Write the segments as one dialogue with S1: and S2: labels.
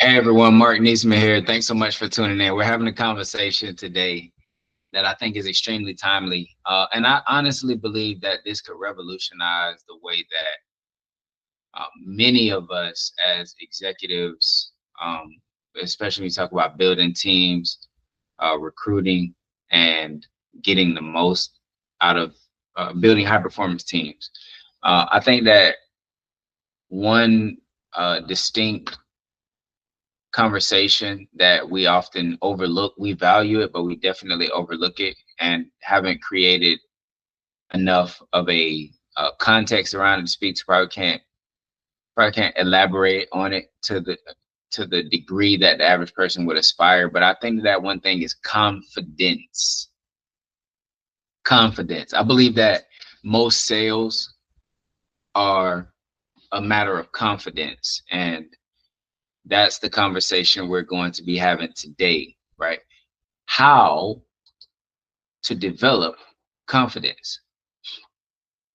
S1: Hey everyone, Marq Neasman here. Thanks so much for tuning in. We're having a conversation today that I think is extremely timely. And I honestly believe that this could revolutionize the way that many of us as executives, especially when we talk about building teams, recruiting, and getting the most out of building high performance teams. I think that one distinct conversation that we often overlook. We value it, but we definitely overlook it and haven't created enough of a context around it to speak to. Probably can't elaborate on it to the degree that the average person would aspire. But I think that one thing is confidence. Confidence. I believe that most sales are a matter of confidence, and that's the conversation we're going to be having today, right? How to develop confidence.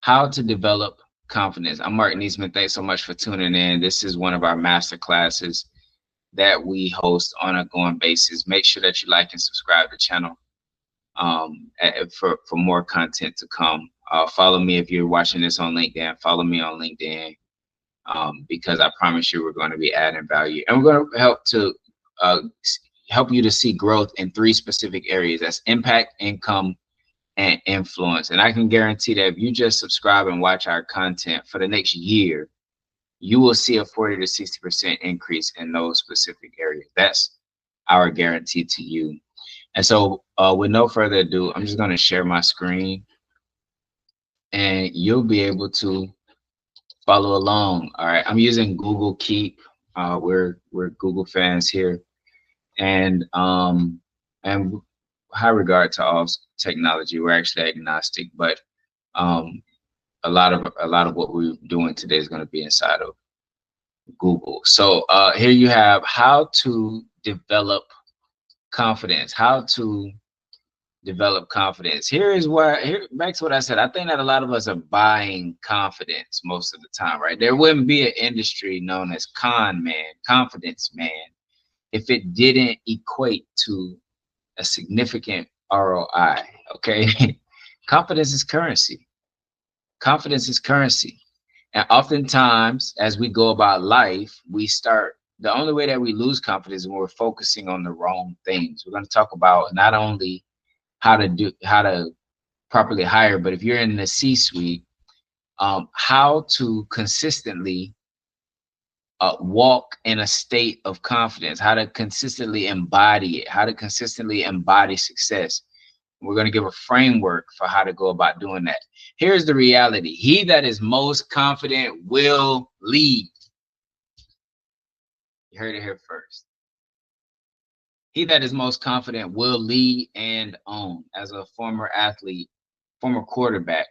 S1: How to develop confidence. I'm Marq Neasman. Thanks so much for tuning in. This is one of our master classes that we host on an ongoing basis. Make sure that you like and subscribe to the channel for more content to come. Follow me if you're watching this on LinkedIn. Follow me on LinkedIn. Because I promise you we're going to be adding value, and we're going to help you to see growth in 3 specific areas. That's impact, income, and influence. And I can guarantee that if you just subscribe and watch our content for the next year, you will see a 40 to 60% increase in those specific areas. That's our guarantee to you. And so with no further ado, I'm just going to share my screen and you'll be able to follow along. All right, I'm using Google Keep. We're Google fans here, and high regard to all technology. We're actually agnostic, but a lot of what we're doing today is going to be inside of Google. So here you have how to develop confidence. How to develop confidence. Here back to what I said. I think that a lot of us are buying confidence most of the time, right? There wouldn't be an industry known as confidence man, if it didn't equate to a significant ROI. Okay. Confidence is currency. Confidence is currency. And oftentimes as we go about life, the only way that we lose confidence is when we're focusing on the wrong things. We're going to talk about not only how to properly hire, but if you're in the C-suite, how to consistently walk in a state of confidence, how to consistently embody it, how to consistently embody success. We're going to give a framework for how to go about doing that. Here's the reality. He that is most confident will lead. You heard it here first. He that is most confident will lead and own. As a former athlete, former quarterback,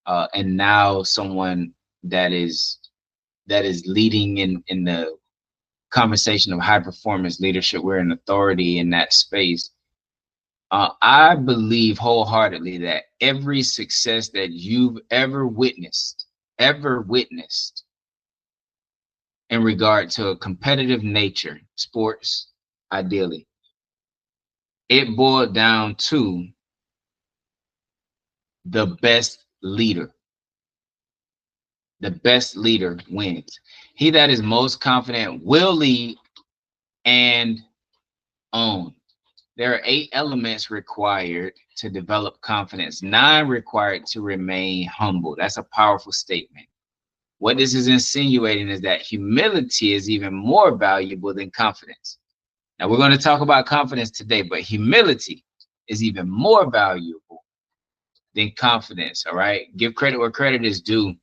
S1: and now someone that is leading in the conversation of high performance leadership, we're an authority in that space. I believe wholeheartedly that every success that you've ever witnessed in regard to a competitive nature, sports, ideally, it boiled down to the best leader. The best leader wins. He that is most confident will lead and own. There are 8 elements required to develop confidence, 9 required to remain humble. That's a powerful statement. What this is insinuating is that humility is even more valuable than confidence. Now, we're going to talk about confidence today, but humility is even more valuable than confidence, all right? Give credit where credit is due.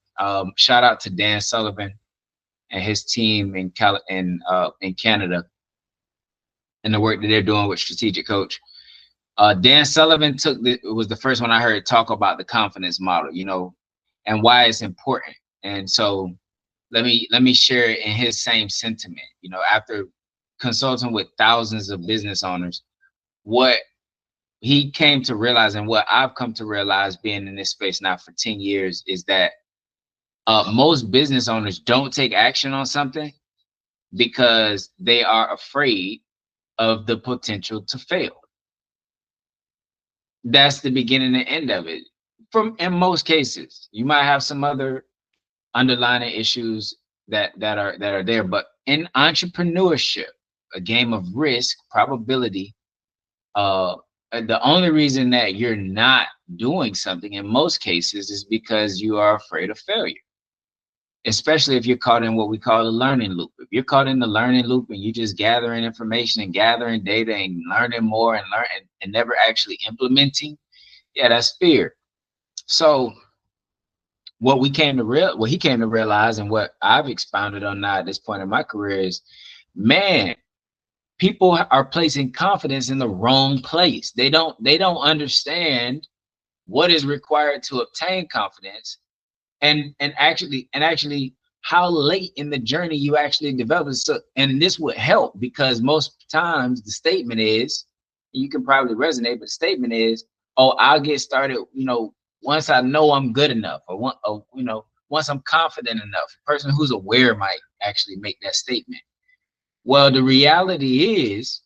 S1: Shout out to Dan Sullivan and his team in Canada and the work that they're doing with Strategic Coach. Dan Sullivan was the first one I heard talk about the confidence model, and why it's important. And so let me share it in his same sentiment. After consulting with thousands of business owners, what he came to realize, and what I've come to realize being in this space now for 10 years, is that most business owners don't take action on something because they are afraid of the potential to fail. That's the beginning and end of it. In most cases, you might have some other underlying issues that are there, but in entrepreneurship, a game of risk, probability, the only reason that you're not doing something in most cases is because you are afraid of failure. Especially if you're caught in what we call the learning loop. If you're caught in the learning loop and you're just gathering information and gathering data and learning more and never actually implementing, yeah, that's fear. So what he came to realize, and what I've expounded on now at this point in my career is, man, people are placing confidence in the wrong place. They don't understand what is required to obtain confidence, and actually how late in the journey you actually develop it. So, and this would help, because most times the statement is, you can probably resonate, but the statement is, oh, I'll get started, once I know I'm good enough, or once I'm confident enough. A person who's aware might actually make that statement. Well, the reality is,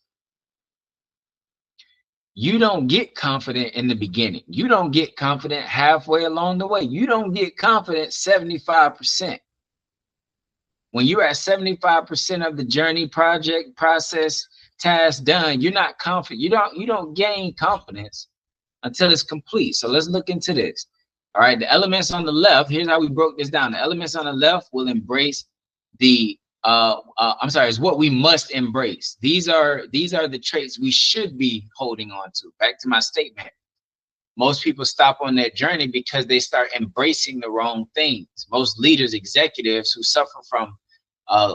S1: you don't get confident in the beginning. You don't get confident halfway along the way. You don't get confident 75%. When you're at 75% of the journey, project, process, task done, you're not confident. You don't gain confidence until it's complete. So let's look into this. All right, the elements on the left, here's how we broke this down. The elements on the left will embrace the is what we must embrace. These are the traits we should be holding on to. Back to my statement. Most people stop on that journey because they start embracing the wrong things. Most leaders, executives who suffer from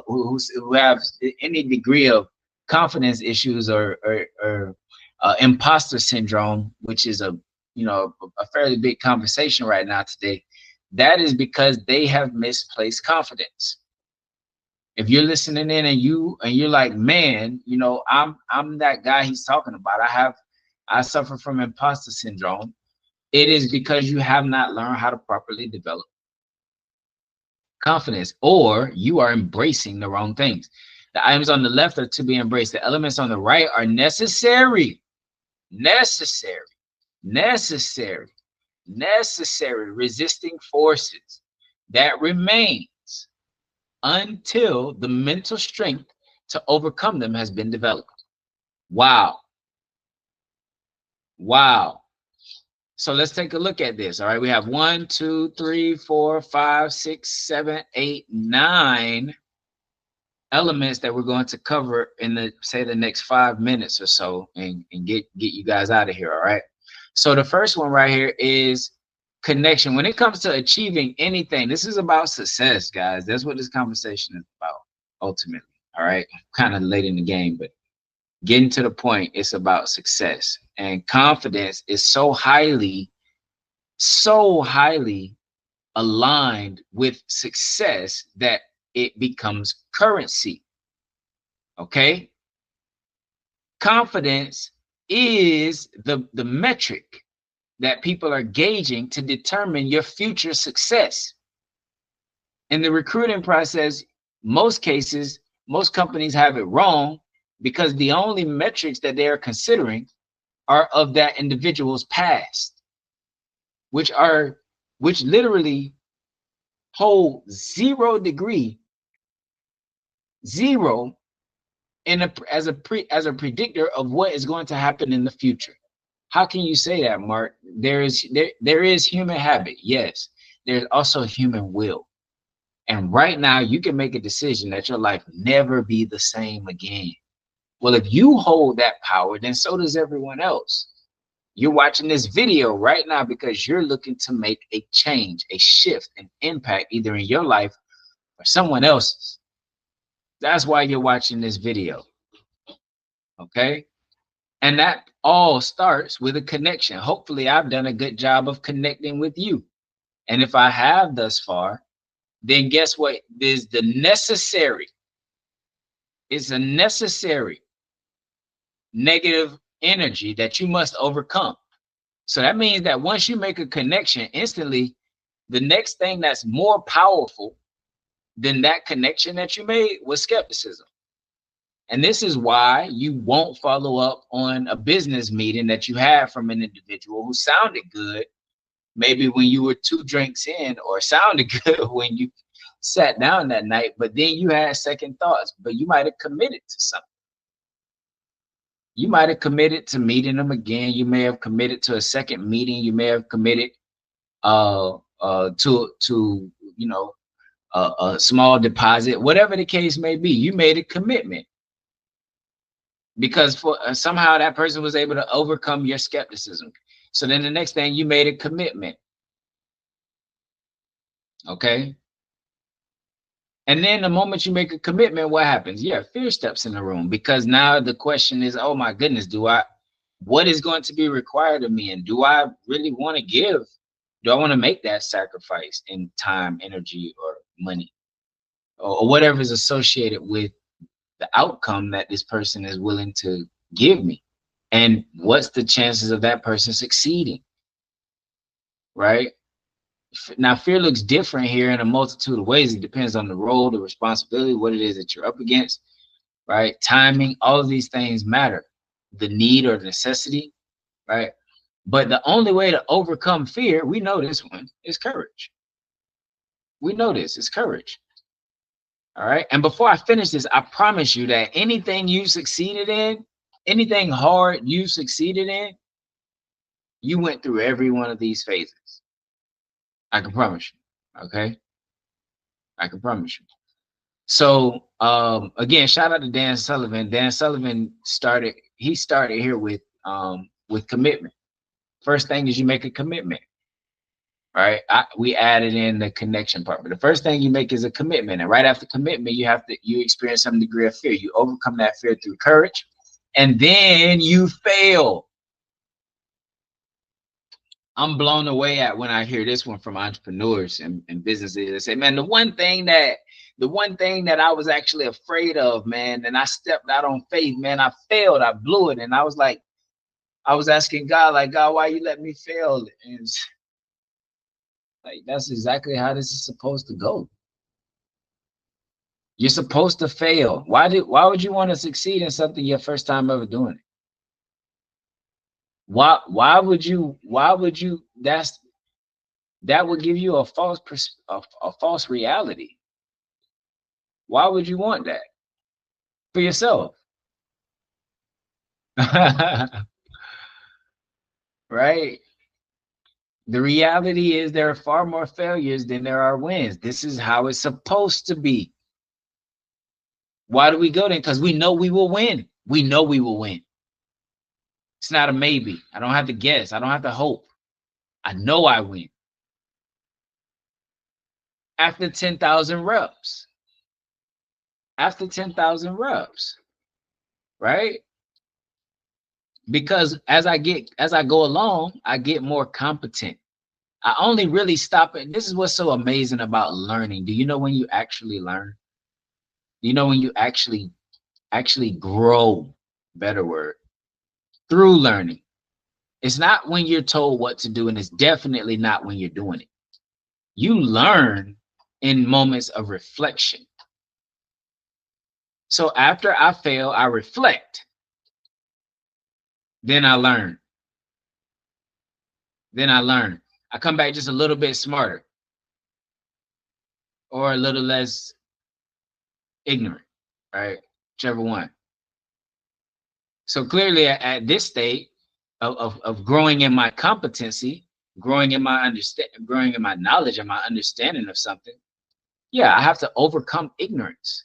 S1: who have any degree of confidence issues or imposter syndrome, which is a fairly big conversation right now today, that is because they have misplaced confidence. If you're listening in and you're like, man, I'm that guy he's talking about. I suffer from imposter syndrome. It is because you have not learned how to properly develop confidence, or you are embracing the wrong things. The items on the left are to be embraced. The elements on the right are necessary, resisting forces that remains until the mental strength to overcome them has been developed. Wow. So let's take a look at this. All right, we have 1, 2, 3, 4, 5, 6, 7, 8, 9 elements that we're going to cover in the next 5 minutes or so, and get you guys out of here. All right. So the first one right here is connection. When it comes to achieving anything, this is about success, guys. That's what this conversation is about, ultimately. All right. I'm kind of late in the game, but getting to the point, it's about success. And confidence is so highly aligned with success that it becomes currency. Okay. Confidence is the metric that people are gauging to determine your future success. In the recruiting process, most cases, most companies have it wrong, because the only metrics that they are considering are of that individual's past, which literally hold 0 degree, 0 as a predictor of what is going to happen in the future. How can you say that, Marq? There is human habit, yes. There's also human will. And right now, you can make a decision that your life never be the same again. Well, if you hold that power, then so does everyone else. You're watching this video right now because you're looking to make a change, a shift, an impact, either in your life or someone else's. That's why you're watching this video. Okay? And that all starts with a connection. Hopefully, I've done a good job of connecting with you. And if I have thus far, then guess what? There's the necessary. It's a necessary negative energy that you must overcome. So that means that once you make a connection, instantly, the next thing that's more powerful then that connection that you made was skepticism. And this is why you won't follow up on a business meeting that you had from an individual who sounded good, maybe when you were 2 drinks in, or sounded good when you sat down that night, but then you had second thoughts, but you might have committed to something. You might have committed to meeting them again. You may have committed to a second meeting. You may have committed to you know, a small deposit, whatever the case may be. You made a commitment because for somehow that person was able to overcome your skepticism. So then the next thing, you made a commitment. Okay. And then the moment you make a commitment, what happens? Yeah, fear steps in the room, because now the question is, oh my goodness, what is going to be required of me? And do I really want to give? Do I want to make that sacrifice in time, energy, or money, or whatever is associated with the outcome that this person is willing to give me? And what's the chances of that person succeeding? Right? Now, fear looks different here in a multitude of ways. It depends on the role, the responsibility, what it is that you're up against, right? Timing, all of these things matter. The need or necessity, right? But the only way to overcome fear, we know this one, is courage. We know this is courage. All right. And before I finish this, I promise you that anything you succeeded in, anything hard you succeeded in, you went through every one of these phases. I can promise you. Okay. I can promise you. So again, shout out to Dan Sullivan. Dan Sullivan started here with commitment. First thing is you make a commitment. Right? We added in the connection part, but the first thing you make is a commitment. And right after commitment, you experience some degree of fear. You overcome that fear through courage, and then you fail. I'm blown away at when I hear this one from entrepreneurs and businesses. They say, man, the one thing that I was actually afraid of, man, and I stepped out on faith, man, I failed, I blew it. And I was asking God, like, God, why you let me fail? And like, that's exactly how this is supposed to go. You're supposed to fail. Why would you want to succeed in something your first time ever doing it? Why would you that would give you a false reality. Why would you want that for yourself? Right? The reality is there are far more failures than there are wins. This is how it's supposed to be. Why do we go there? Because we know we will win. We know we will win. It's not a maybe. I don't have to guess. I don't have to hope. I know I win. After 10,000 reps. After 10,000 reps. Right? Because as I go along, I get more competent. I only really stop it. This is what's so amazing about learning. Do you know when you actually learn? Do you know when you actually grow? Better word. Through learning. It's not when you're told what to do, and it's definitely not when you're doing it. You learn in moments of reflection. So after I fail, I reflect. Then I learn. I come back just a little bit smarter or a little less ignorant, right? Whichever one. So clearly at this state of growing in my competency, growing in my knowledge and my understanding of something, yeah, I have to overcome ignorance.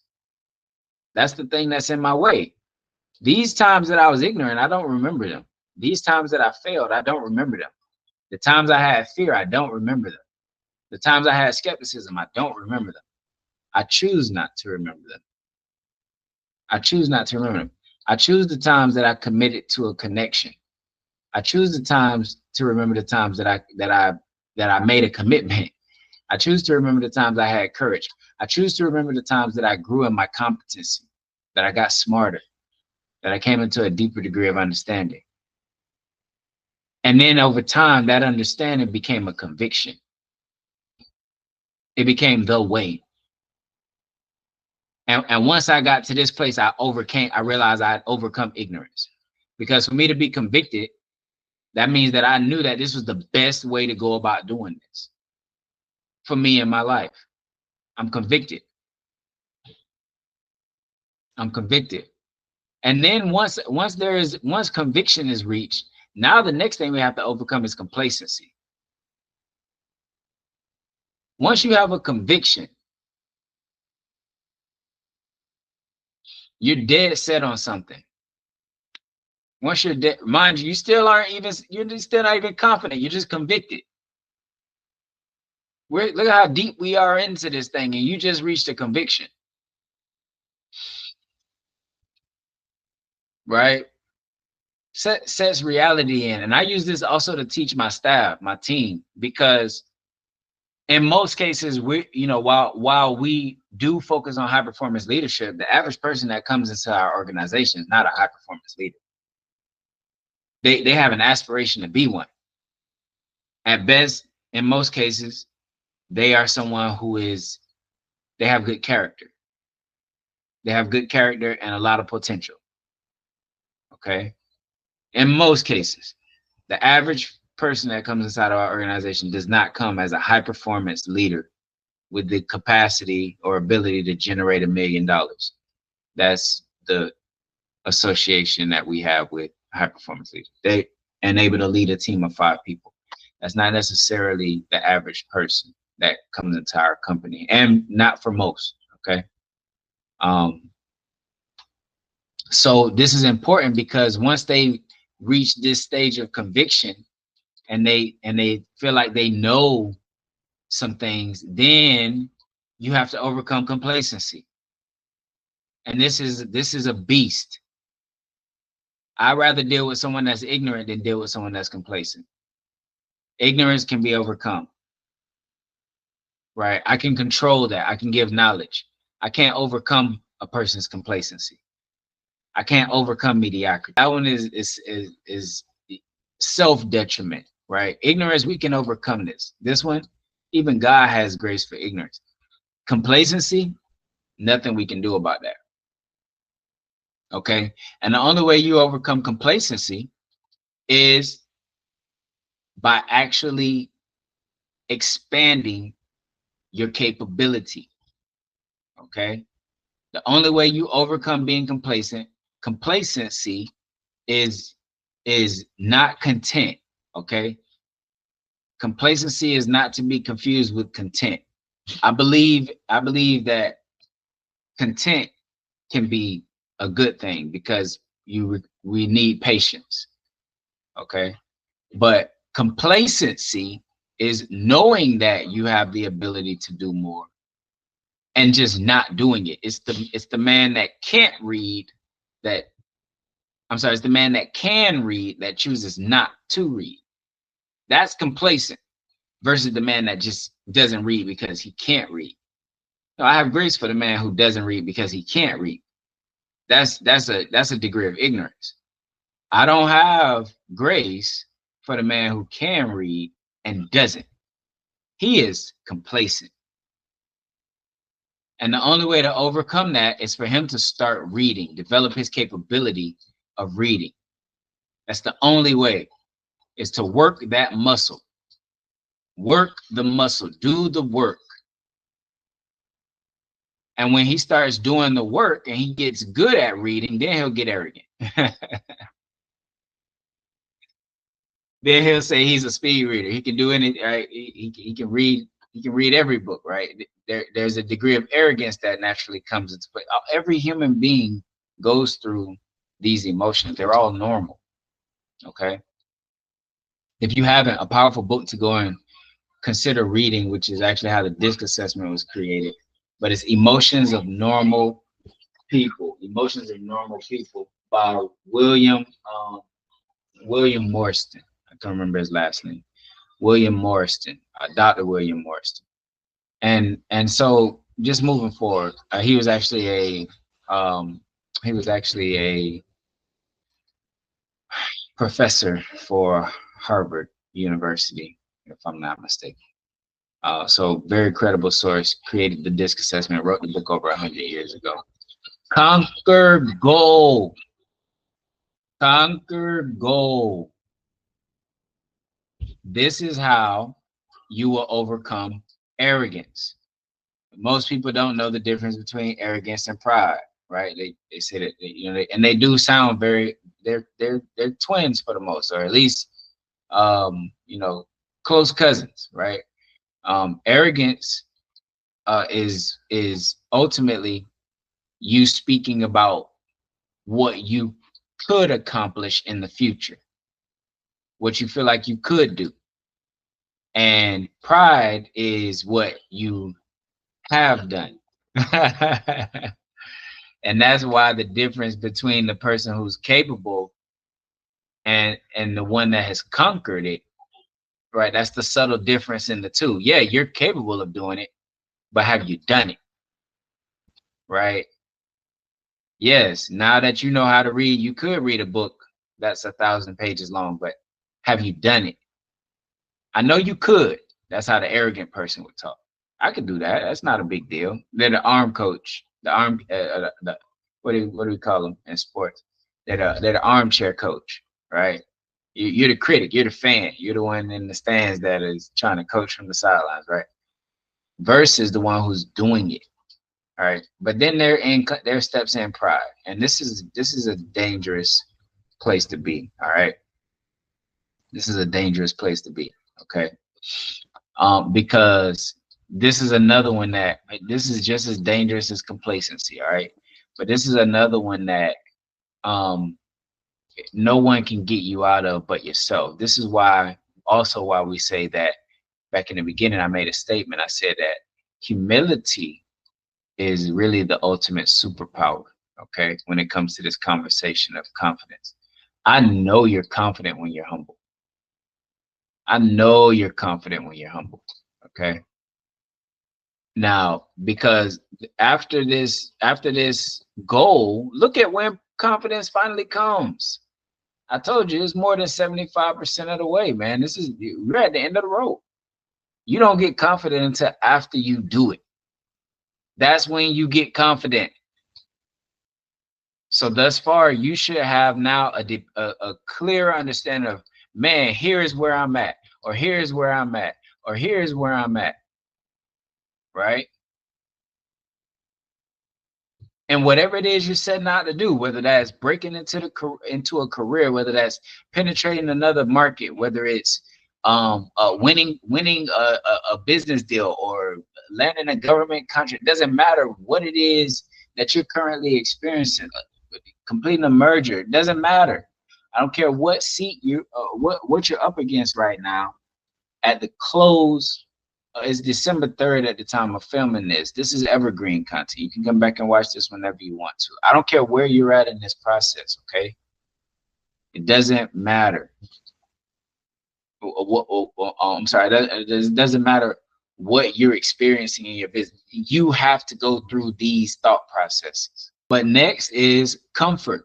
S1: That's the thing that's in my way. These times that I was ignorant, I don't remember them. These times that I failed, I don't remember them. The times I had fear, I don't remember them. The times I had skepticism, I don't remember them. I choose not to remember them. I choose not to remember them. I choose the times that I committed to a connection. I choose the times to remember the times that I made a commitment. I choose to remember the times I had courage. I choose to remember the times that I grew in my competency, that I got smarter, that I came into a deeper degree of understanding. And then over time, that understanding became a conviction. It became the way. And once I got to this place, I realized I had overcome ignorance. Because for me to be convicted, that means that I knew that this was the best way to go about doing this for me in my life. I'm convicted. I'm convicted. And then once conviction is reached, now the next thing we have to overcome is complacency. Once you have a conviction, you're dead set on something. Once you're dead, mind you, you're still not even confident. You're just convicted. Look at how deep we are into this thing, and you just reached a conviction. Right? Sets reality in. And I use this also to teach my staff, my team, because in most cases, while we do focus on high performance leadership, the average person that comes into our organization is not a high performance leader. They have an aspiration to be one. At best, in most cases, they are someone they have good character. They have good character and a lot of potential. Okay. In most cases, the average person that comes inside of our organization does not come as a high performance leader with the capacity or ability to generate $1 million. That's the association that we have with high performance leaders. They enable to lead a team of 5 people. That's not necessarily the average person that comes into our company, and not for most. Okay. So this is important because once they reach this stage of conviction and they feel like they know some things, then you have to overcome complacency. And this is a beast. I'd rather deal with someone that's ignorant than deal with someone that's complacent. Ignorance can be overcome, right? I can control that. I can give knowledge. I can't overcome a person's complacency. I can't overcome mediocrity. That one is self-detriment, right? Ignorance, we can overcome this. This one, even God has grace for ignorance. Complacency, nothing we can do about that. Okay. And the only way you overcome complacency is by actually expanding your capability. Okay. The only way you overcome being complacency is not content. Okay. Complacency is not to be confused with content. I believe that content can be a good thing because we need patience. Okay. But complacency is knowing that you have the ability to do more and just not doing it. It's the man that can't read that it's the man that can read that chooses not to read. That's complacent versus the man that just doesn't read because he can't read. So I have grace for the man who doesn't read because he can't read. That's a degree of ignorance. I don't have grace for the man who can read and doesn't. He is complacent. And the only way to overcome that is for him to start reading, develop his capability of reading. That's the only way, is to work that muscle. Work the muscle, do the work. And when he starts doing the work and he gets good at reading, then he'll get arrogant. Then he'll say he's a speed reader. He can do anything, right? He can read. He can read every book, right? There's a degree of arrogance that naturally comes into play. Every human being goes through these emotions. They're all normal. Okay. If you haven't, a powerful book to go and consider reading, which is actually how the DISC assessment was created, but it's Emotions of Normal People. Emotions of Normal People by William Morrison. I can't remember his last name. William Morrison, Dr. William Morrison. And so just moving forward, he was actually a professor for Harvard University, if I'm not mistaken. So very credible source, created the DISC assessment, wrote the book over 100 years ago. Conquer goal. Conquer goal. This is how you will overcome arrogance. Most people don't know the difference between arrogance and pride, right? They say that and they do sound very, they're twins for the most, or at least close cousins, right? Arrogance is ultimately you speaking about what you could accomplish in the future, what you feel like you could do. And pride is what you have done. And that's why the difference between the person who's capable and the one that has conquered it, right? That's the subtle difference in the two. Yeah, you're capable of doing it, but have you done it? Right? Yes, now that you know how to read, you could read a book that's 1,000 pages long, but have you done it? I know you could. That's how the arrogant person would talk. I could do that. That's not a big deal. They're the arm coach, the arm, what do we call them in sports? They're the armchair coach, right? You're the critic. You're the fan. You're the one in the stands that is trying to coach from the sidelines, right? Versus the one who's doing it. All right, but then there steps in pride, and this is a dangerous place to be. All right, this is a dangerous place to be. Okay, because this is another one that this is just as dangerous as complacency. All right, but this is another one that no one can get you out of but yourself. This is why we say that back in the beginning I made a statement. I said that humility is really the ultimate superpower, okay, when it comes to this conversation of confidence. I know you're confident when you're humble. I know you're confident when you're humble, okay? Now, because after this goal, look at when confidence finally comes. I told you it's more than 75% of the way, man. We're at the end of the road. You don't get confident until after you do it. That's when you get confident. So thus far, you should have now a clear understanding of, man, here is where I'm at, or here's where I'm at, or here's where I'm at, right? And whatever it is you're setting out to do, whether that's breaking into a career, whether that's penetrating another market, whether it's winning a business deal or landing a government contract, doesn't matter what it is that you're currently experiencing. Completing a merger, it doesn't matter. I don't care what seat what you're up against right now. At the close, it's December 3rd at the time of filming this. This is evergreen content. You can come back and watch this whenever you want to. I don't care where you're at in this process, okay? It doesn't matter. I'm sorry, it doesn't matter what you're experiencing in your business. You have to go through these thought processes. But next is comfort.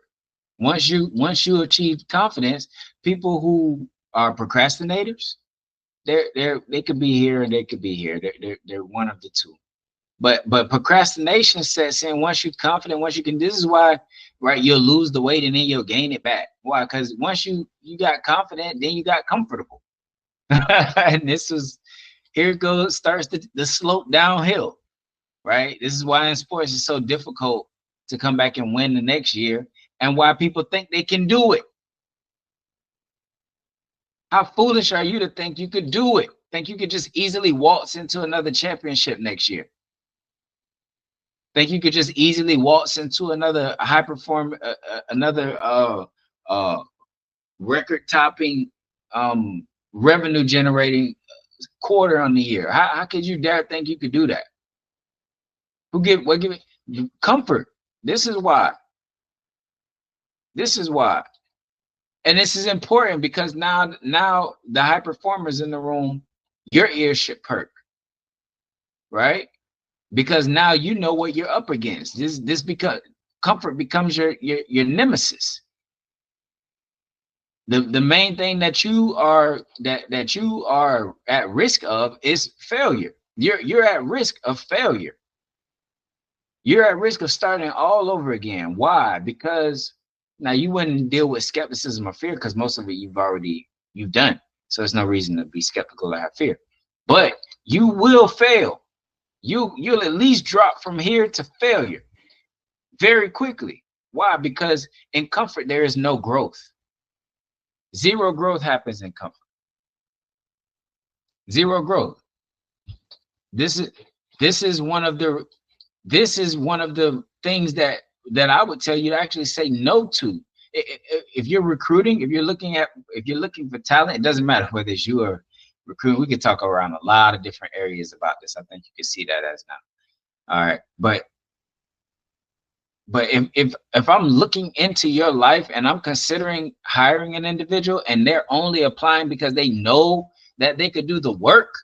S1: Once you achieve confidence, people who are procrastinators, they could be here and they could be here. They're one of the two. But procrastination sets in once you're confident, once you can. This is why, right? You'll lose the weight and then you'll gain it back. Why? Because once you got confident, then you got comfortable. And here it goes, starts the slope downhill, right? This is why in sports it's so difficult to come back and win the next year, and why people think they can do it. How foolish are you to think you could do it? Think you could just easily waltz into another championship next year? Think you could just easily waltz into another record-topping, revenue-generating quarter on the year? How could you dare think you could do that? What give it comfort? This is why. This is why. And this is important because now the high performers in the room, your ears should perk, right? Because now you know what you're up against. This because comfort becomes your nemesis. The main thing that you are that you are at risk of is failure. You're at risk of failure. You're at risk of starting all over again. Why? Because now you wouldn't deal with skepticism or fear because most of it you've done. So there's no reason to be skeptical or have fear. But you will fail. You'll at least drop from here to failure very quickly. Why? Because in comfort there is no growth. Zero growth happens in comfort. Zero growth. This is one of the things that I would tell you to actually say no to. If you're recruiting, if you're looking for talent, it doesn't matter whether it's you or recruiting. We could talk around a lot of different areas about this. I think you can see that as now. All right, but if I'm looking into your life and I'm considering hiring an individual and they're only applying because they know that they could do the work,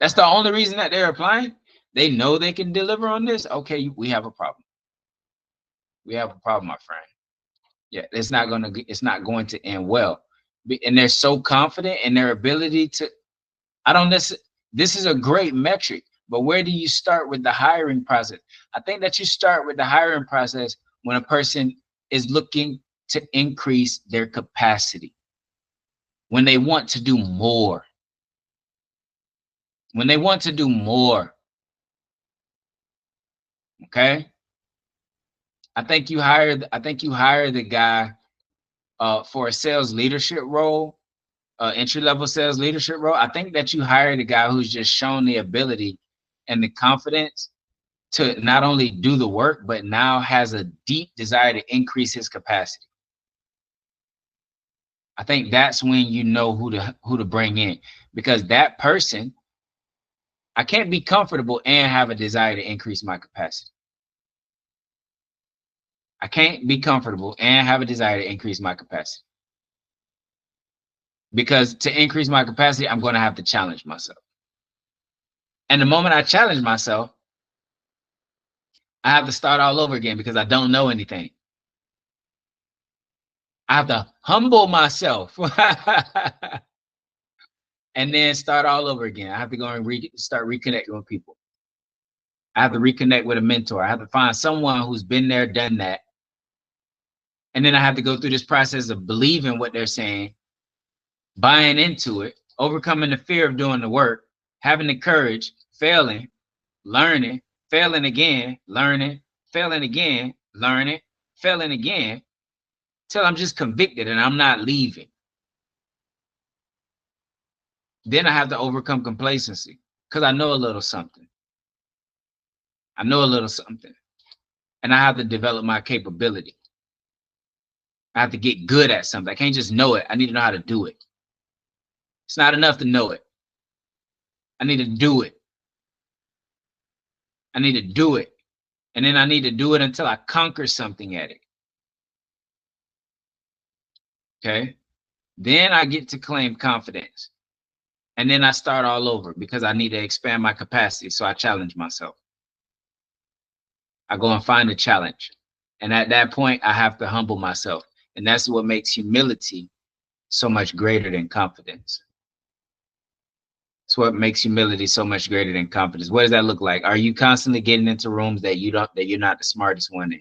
S1: that's the only reason that they're applying. They know they can deliver on this. Okay, we have a problem. We have a problem, my friend. Yeah, it's not going to end well. And they're so confident in their ability to. This is a great metric, but where do you start with the hiring process? I think that you start with the hiring process when a person is looking to increase their capacity, when they want to do more. When they want to do more. Okay. I think you hire the guy for a sales leadership role, entry-level sales leadership role. I think that you hire the guy who's just shown the ability and the confidence to not only do the work, but now has a deep desire to increase his capacity. I think that's when you know who to bring in, because that person, I can't be comfortable and have a desire to increase my capacity. I can't be comfortable and have a desire to increase my capacity. Because to increase my capacity, I'm going to have to challenge myself. And the moment I challenge myself, I have to start all over again because I don't know anything. I have to humble myself and then start all over again. I have to go and start reconnecting with people. I have to reconnect with a mentor. I have to find someone who's been there, done that. And then I have to go through this process of believing what they're saying, buying into it, overcoming the fear of doing the work, having the courage, failing, learning, failing again, learning, failing again, learning, failing again, till I'm just convicted and I'm not leaving. Then I have to overcome complacency because I know a little something. I know a little something. And I have to develop my capability. I have to get good at something. I can't just know it. I need to know how to do it. It's not enough to know it. I need to do it. I need to do it. And then I need to do it until I conquer something at it. Okay. Then I get to claim confidence. And then I start all over because I need to expand my capacity. So I challenge myself. I go and find a challenge. And at that point, I have to humble myself. And that's what makes humility so much greater than confidence. It's what makes humility so much greater than confidence. What does that look like? Are you constantly getting into rooms that you're not the smartest one in?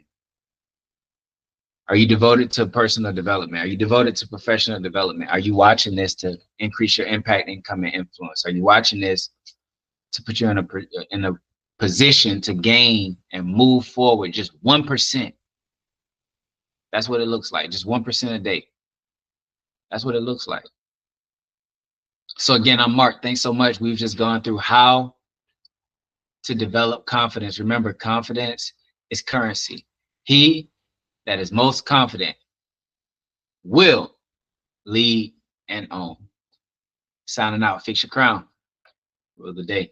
S1: Are you devoted to personal development? Are you devoted to professional development? Are you watching this to increase your impact, income, and influence? Are you watching this to put you in a position to gain and move forward just 1%? That's what it looks like. Just 1% a day. That's what it looks like. So again, I'm Mark. Thanks so much. We've just gone through how to develop confidence. Remember, confidence is currency. He that is most confident will lead and own. Signing out. Fix your crown. Rule the day.